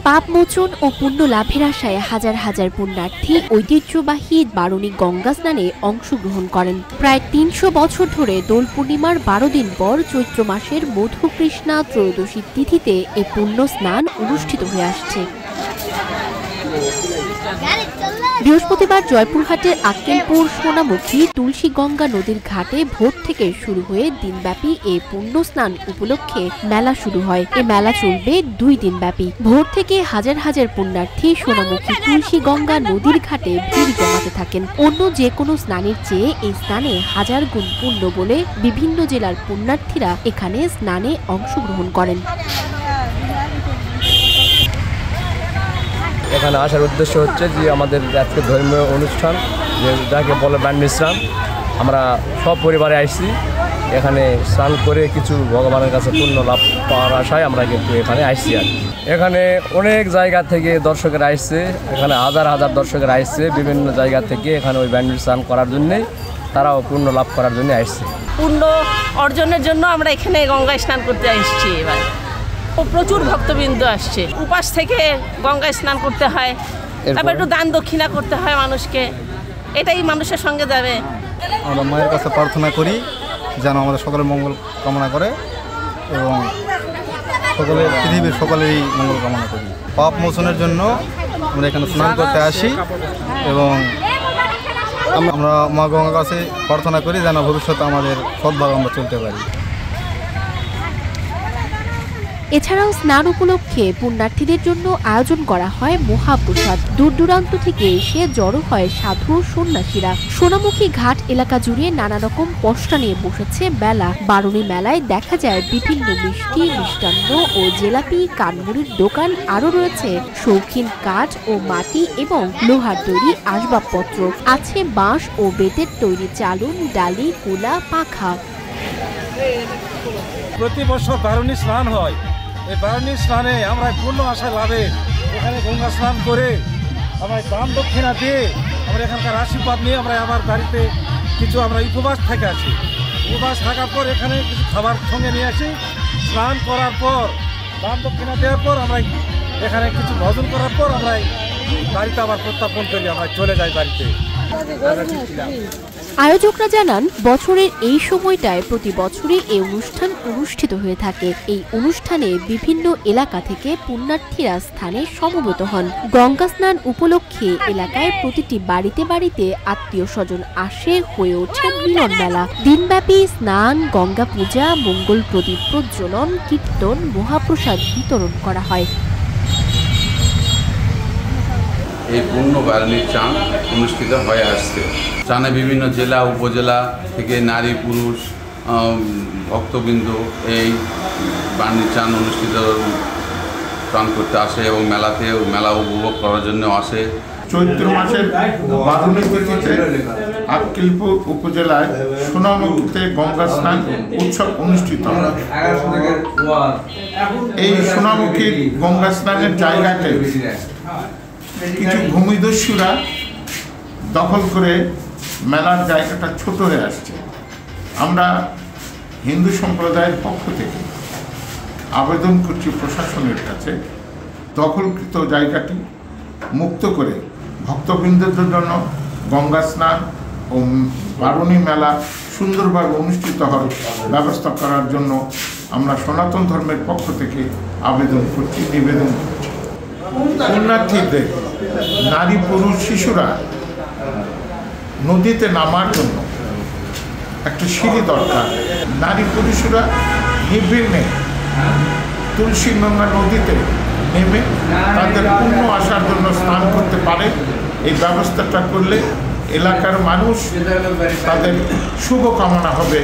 পাপমোচন ও পুণ্য লাভের আশায় হাজার হাজার পুণ্যার্থী ঐতিহ্যবাহী বারুণী গঙ্গা স্নানে অংশগ্রহণ করেন। প্রায় ৩০০ বছর ধরে দোল পূর্ণিমার ১২ দিন পর চৈত্র মাসের মধুকৃষ্ণা ত্রয়োদশী তিথিতে এই পুণ্য স্নান অনুষ্ঠিত হয়ে আসছে। বৃহস্পতিবার জয়পুরহাটের আক্কেলপুর সোনামুখী তুলসীগঙ্গা নদীর ঘাটে ভোর থেকে শুরু হয়ে দিনব্যাপী এই পুণ্য স্নান উপলক্ষে মেলা শুরু হয়। এ মেলা চলবে ২ দিন ব্যাপী। ভোর থেকে হাজার হাজার পুণ্যার্থী সোনামুখী তুলসীগঙ্গা নদীর ঘাটে ভিড় জমাতে থাকেন। অন্য যে কোনো স্নানের চেয়ে এই স্নানে হাজার গুণ পুণ্য বলে বিভিন্ন জেলার পুণ্যার্থীরা এখানে স্নানে অংশগ্রহণ করেন। এখানে আসার উদ্দেশ্য হচ্ছে যে আমাদের আজকে ধর্মীয় অনুষ্ঠান যাকে বলে বান্ডি স্নান। আমরা সব পরিবারে আসছি এখানে স্নান করে কিছু ভগবানের কাছে পুণ্য লাভ পাওয়ার আশায় আমরা কিন্তু এখানে আসছি। আর এখানে অনেক জায়গা থেকে দর্শকেরা আসছে, এখানে হাজার হাজার দর্শকেরা আসছে বিভিন্ন জায়গা থেকে এখানে ওই বান্ডি স্নান করার জন্যেই তারাও পুণ্য লাভ করার জন্য আসছে। পুণ্য অর্জনের জন্য আমরা এখানে গঙ্গায় স্নান করতে আসছি। এবার প্রচুর ভক্তবৃন্দ আসছে, উপাস থেকে গঙ্গায় স্নান করতে হয়, তারপর একটু দান দক্ষিণা করতে হয় মানুষকে, এটাই মানুষের সঙ্গে যাবে। আমরা মায়ের কাছে প্রার্থনা করি যেন আমাদের সকলের মঙ্গল কামনা করে এবং সকলের পৃথিবীর সকলেরই মঙ্গল কামনা করি। পাপ মোচনের জন্য আমরা এখানে স্নান করতে আসি এবং আমরা মা গঙ্গার কাছে প্রার্থনা করি যেন ভবিষ্যতে আমাদের সৎভাবে আমরা চলতে পারি। এছাড়াও স্নান উপলক্ষে পুণ্যার্থীদের জন্য আয়োজন করা হয় মহাপ্রসাদ। দূর দূরান্ত থেকে এসে জড়ো হয় সাধু সন্ন্যাসীরা। সোনামুখী ঘাট এলাকা জুড়ে নানা রকম পসরা নিয়ে বসেছে মেলা। বারুণী মেলায় দেখা যায় বিভিন্ন মিষ্টি, মিষ্টান্ন ও জিলাপি, কানমুড়ির দোকান। আরও রয়েছে শৌখিন কাঠ ও মাটি এবং লোহার তৈরি আসবাবপত্র। আছে বাঁশ ও বেতের তৈরি চালুন, ডালি, কুলা, পাখা। প্রতি বছর বারুণী স্নান হয়। এই বারুণী স্নানে আমরা পূর্ণ আশা লাভে এখানে গঙ্গা স্নান করে আমরা দান দক্ষিণা দিয়ে আমরা এখানকার আশীর্বাদ নিয়ে আমরা আমার বাড়িতে কিছু আমরা উপবাস থেকে আসি। উপবাস থাকার পর এখানে কিছু খাবার সঙ্গে নিয়ে আসি। স্নান করার পর দান দক্ষিণা দেওয়ার পর আমরা এখানে কিছু ভজন করার পর আমরা বাড়িতে আবার প্রত্যাপন করি, আমরা চলে যাই বাড়িতে। আয়োজকরা জানান, বছরের এই সময়টায় প্রতি বছরই এই অনুষ্ঠান অনুষ্ঠিত হয়ে থাকে। এই অনুষ্ঠানে বিভিন্ন এলাকা থেকে পুণ্যার্থীরা স্থানে সমবেত হন। গঙ্গা স্নান উপলক্ষে এলাকায় প্রতিটি বাড়িতে বাড়িতে আত্মীয় স্বজন আসে, হয়ে ওঠে মিলন মেলা। দিনব্যাপী স্নান, গঙ্গা পূজা, মঙ্গল প্রদীপ প্রজ্বলন, কীর্তন, মহাপ্রসাদ বিতরণ করা হয়। এই পূর্ণ বারুণীর চান অনুষ্ঠিত হয়ে আসছে। চানে বিভিন্ন জেলা উপজেলা থেকে নারী পুরুষ ভক্তবৃন্দ এই বারুণীর চান অনুষ্ঠিত চান করতে আসে এবং মেলা উপভোগ করার জন্য আসে। চৈত্র মাসের বারুণী তিথিতে আক্কেলপুর উপজেলায় সোনামুখীতে গঙ্গা স্নান উৎসব অনুষ্ঠিত হয়। এই সোনামুখীর গঙ্গা স্নানের জায়গাতে কিছু ভূমিদস্যুরা দখল করে মেলার জায়গাটা ছোট হয়ে আসছে। আমরা হিন্দু সম্প্রদায়ের পক্ষ থেকে আবেদন করছি প্রশাসনের কাছে দখলকৃত জায়গাটি মুক্ত করে ভক্তবৃন্দের জন্য গঙ্গা স্নান ও বারুণী মেলা সুন্দরভাবে অনুষ্ঠিত হওয়ার ব্যবস্থা করার জন্য আমরা সনাতন ধর্মের পক্ষ থেকে আবেদন করছি, নিবেদন করছি। পুণ্যার্থীদের নারী পুরুষ শিশুরা নদীতে নামার জন্য একটা সিঁড়ি দরকার। নারী পুরুষরা নির্বিঘ্নে তুলসীগঙ্গা নদীতে নেমে তাদের পুণ্য আসার জন্য স্নান করতে পারে। এই ব্যবস্থাটা করলে এলাকার মানুষ তাদের শুভকামনা হবে।